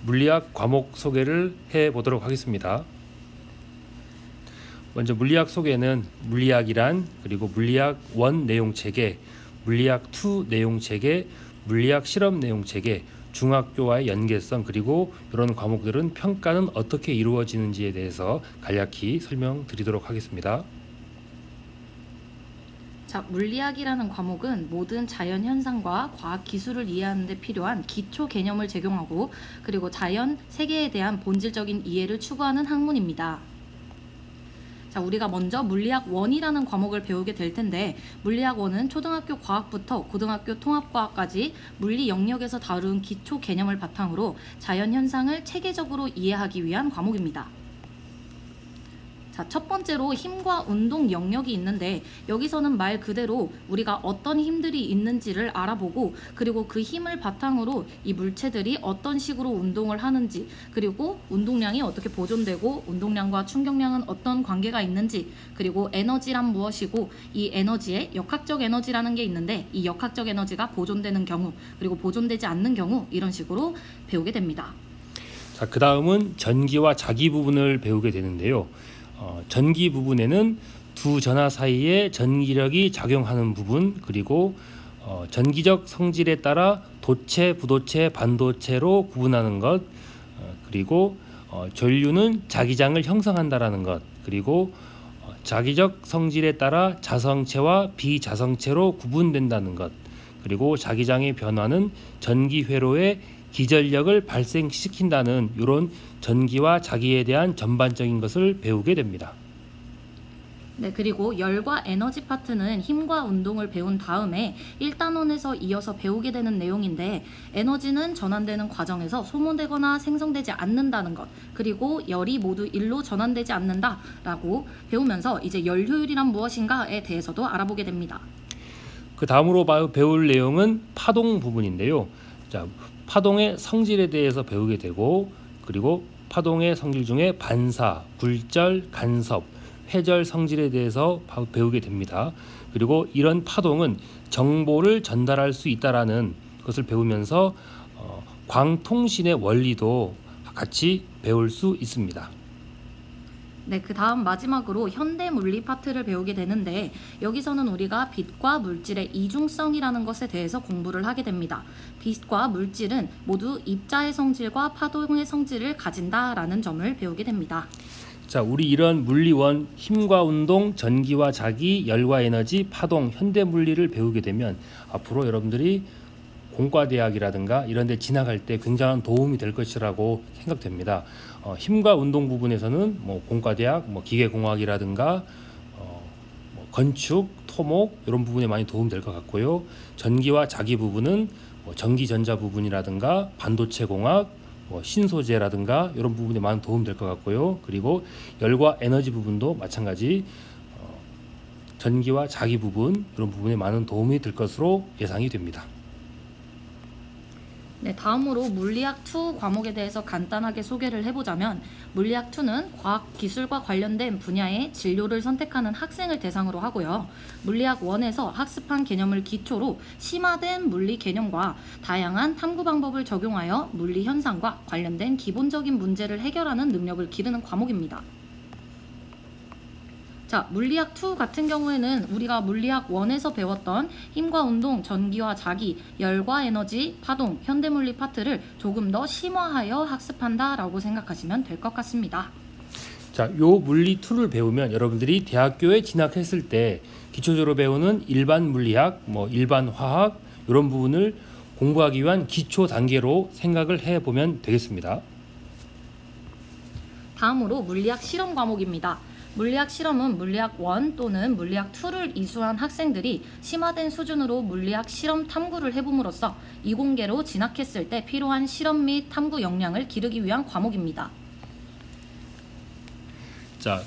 물리학 과목 소개를 해 보도록 하겠습니다. 먼저 물리학 소개는 물리학이란, 그리고 물리학 1 내용 체계, 물리학 2 내용 체계, 물리학 실험 내용 체계, 중학교와의 연계성, 그리고 이런 과목들은 평가는 어떻게 이루어지는지에 대해서 간략히 설명드리도록 하겠습니다. 자, 물리학이라는 과목은 모든 자연 현상과 과학 기술을 이해하는 데 필요한 기초 개념을 제공하고, 그리고 자연 세계에 대한 본질적인 이해를 추구하는 학문입니다. 자, 우리가 먼저 물리학 1이라는 과목을 배우게 될 텐데, 물리학 1은 초등학교 과학부터 고등학교 통합과학까지 물리 영역에서 다룬 기초 개념을 바탕으로 자연 현상을 체계적으로 이해하기 위한 과목입니다. 자, 첫 번째로 힘과 운동 영역이 있는데, 여기서는 말 그대로 우리가 어떤 힘들이 있는지를 알아보고, 그리고 그 힘을 바탕으로 이 물체들이 어떤 식으로 운동을 하는지, 그리고 운동량이 어떻게 보존되고 운동량과 충격량은 어떤 관계가 있는지, 그리고 에너지란 무엇이고 이 에너지에 역학적 에너지라는 게 있는데, 이 역학적 에너지가 보존되는 경우, 그리고 보존되지 않는 경우, 이런 식으로 배우게 됩니다. 자, 그 다음은 전기와 자기 부분을 배우게 되는데요. 전기 부분에는 두 전하 사이에 전기력이 작용하는 부분, 그리고 전기적 성질에 따라 도체, 부도체, 반도체로 구분하는 것, 그리고 전류는 자기장을 형성한다라는 것, 그리고 자기적 성질에 따라 자성체와 비자성체로 구분된다는 것, 그리고 자기장의 변화는 전기 회로의 기전력을 발생시킨다는 이런 전기와 자기에 대한 전반적인 것을 배우게 됩니다. 네, 그리고 열과 에너지 파트는 힘과 운동을 배운 다음에 1단원에서 이어서 배우게 되는 내용인데, 에너지는 전환되는 과정에서 소모되거나 생성되지 않는다는 것, 그리고 열이 모두 일로 전환되지 않는다라고 배우면서 이제 열 효율이란 무엇인가에 대해서도 알아보게 됩니다. 그 다음으로 배울 내용은 파동 부분인데요. 자, 파동의 성질에 대해서 배우게 되고, 그리고 파동의 성질 중에 반사, 굴절, 간섭, 회절 성질에 대해서 배우게 됩니다. 그리고 이런 파동은 정보를 전달할 수 있다라는 것을 배우면서 광통신의 원리도 같이 배울 수 있습니다. 네, 그 다음 마지막으로 현대 물리 파트를 배우게 되는데, 여기서는 우리가 빛과 물질의 이중성이라는 것에 대해서 공부를 하게 됩니다. 빛과 물질은 모두 입자의 성질과 파동의 성질을 가진다라는 점을 배우게 됩니다. 자, 우리 이런 물리원, 힘과 운동, 전기와 자기, 열과 에너지, 파동, 현대 물리를 배우게 되면 앞으로 여러분들이 공과대학이라든가 이런 데 진학할 때 굉장한 도움이 될 것이라고 생각됩니다. 힘과 운동 부분에서는 공과대학, 기계공학이라든가 건축, 토목 이런 부분에 많이 도움이 될 것 같고요. 전기와 자기 부분은 전기전자 부분이라든가 반도체 공학, 신소재라든가 이런 부분에 많은 도움이 될 것 같고요. 그리고 열과 에너지 부분도 마찬가지 전기와 자기 부분 이런 부분에 많은 도움이 될 것으로 예상이 됩니다. 네, 다음으로 물리학 2 과목에 대해서 간단하게 소개를 해보자면, 물리학 2는 과학 기술과 관련된 분야의 진로를 선택하는 학생을 대상으로 하고요. 물리학 1에서 학습한 개념을 기초로 심화된 물리 개념과 다양한 탐구 방법을 적용하여 물리 현상과 관련된 기본적인 문제를 해결하는 능력을 기르는 과목입니다. 자, 물리학 2 같은 경우에는 우리가 물리학 1에서 배웠던 힘과 운동, 전기와 자기, 열과 에너지, 파동, 현대물리 파트를 조금 더 심화하여 학습한다라고 생각하시면 될 것 같습니다. 자, 요 물리 2를 배우면 여러분들이 대학교에 진학했을 때 기초적으로 배우는 일반 물리학, 일반 화학 이런 부분을 공부하기 위한 기초 단계로 생각을 해보면 되겠습니다. 다음으로 물리학 실험 과목입니다. 물리학 실험은 물리학 1 또는 물리학 2를 이수한 학생들이 심화된 수준으로 물리학 실험 탐구를 해봄으로써 이공계로 진학했을 때 필요한 실험 및 탐구 역량을 기르기 위한 과목입니다. 자,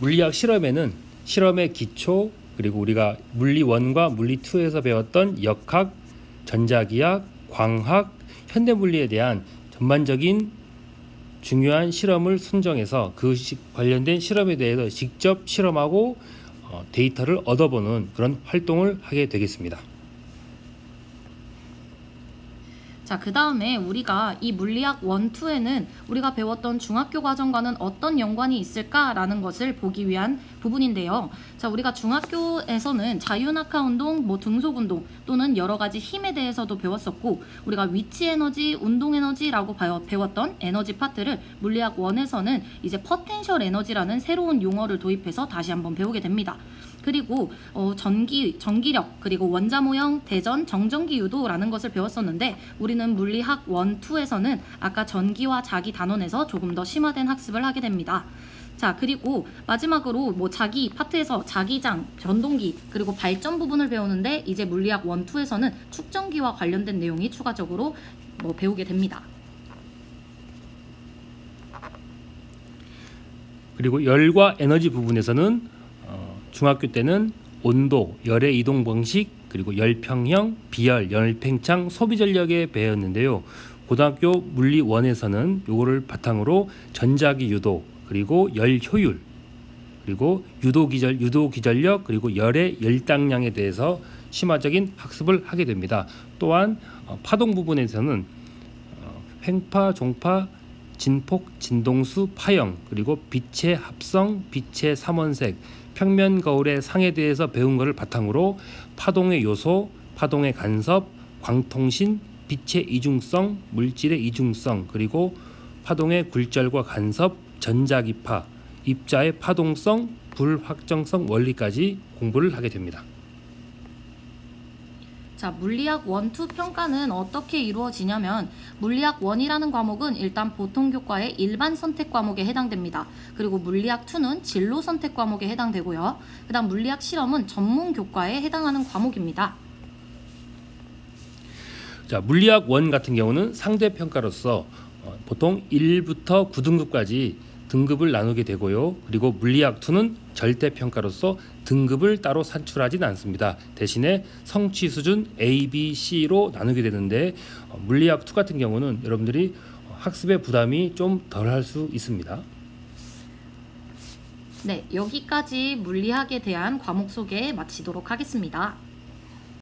물리학 실험에는 실험의 기초, 그리고 우리가 물리 1과 물리 2에서 배웠던 역학, 전자기학, 광학, 현대물리에 대한 전반적인 중요한 실험을 선정해서 그 관련된 실험에 대해서 직접 실험하고 데이터를 얻어보는 그런 활동을 하게 되겠습니다. 자, 그 다음에 우리가 이 물리학 1, 2에는 우리가 배웠던 중학교 과정과는 어떤 연관이 있을까라는 것을 보기 위한 부분인데요. 자, 우리가 중학교에서는 자유낙하 운동, 등속 운동 또는 여러 가지 힘에 대해서도 배웠었고, 우리가 위치 에너지, 운동 에너지라고 배웠던 에너지 파트를 물리학 1에서는 이제 포텐셜 에너지라는 새로운 용어를 도입해서 다시 한번 배우게 됩니다. 그리고 전기력, 그리고 원자 모형, 대전, 정전기 유도라는 것을 배웠었는데, 우리는 물리학 1, 2에서는 아까 전기와 자기 단원에서 조금 더 심화된 학습을 하게 됩니다. 자, 그리고 마지막으로 자기 파트에서 자기장, 전동기, 그리고 발전 부분을 배우는데, 이제 물리학 1, 2에서는 축전기와 관련된 내용이 추가적으로 배우게 됩니다. 그리고 열과 에너지 부분에서는 중학교 때는 온도, 열의 이동 방식, 그리고 열평형, 비열, 열팽창, 소비 전력에 배웠는데요. 고등학교 물리 1에서는 요거를 바탕으로 전자기 유도, 그리고 열 효율, 그리고 유도 기전력, 그리고 열의 열당량에 대해서 심화적인 학습을 하게 됩니다. 또한 파동 부분에서는 횡파, 종파, 진폭, 진동수, 파형, 그리고 빛의 합성, 빛의 삼원색, 평면 거울의 상에 대해서 배운 것을 바탕으로 파동의 요소, 파동의 간섭, 광통신, 빛의 이중성, 물질의 이중성, 그리고 파동의 굴절과 간섭, 전자기파, 입자의 파동성, 불확정성 원리까지 공부를 하게 됩니다. 자, 물리학 1, 2 평가는 어떻게 이루어지냐면, 물리학 1이라는 과목은 일단 보통 교과의 일반 선택 과목에 해당됩니다. 그리고 물리학 2는 진로 선택 과목에 해당되고요. 그 다음 물리학 실험은 전문 교과에 해당하는 과목입니다. 자, 물리학 1 같은 경우는 상대 평가로서 보통 1부터 9등급까지 등급을 나누게 되고요. 그리고 물리학 2는 절대 평가로서 등급을 따로 산출하진 않습니다. 대신에 성취 수준 A, B, C로 나누게 되는데, 물리학 2 같은 경우는 여러분들이 학습의 부담이 좀 덜 할 수 있습니다. 네, 여기까지 물리학에 대한 과목 소개 마치도록 하겠습니다.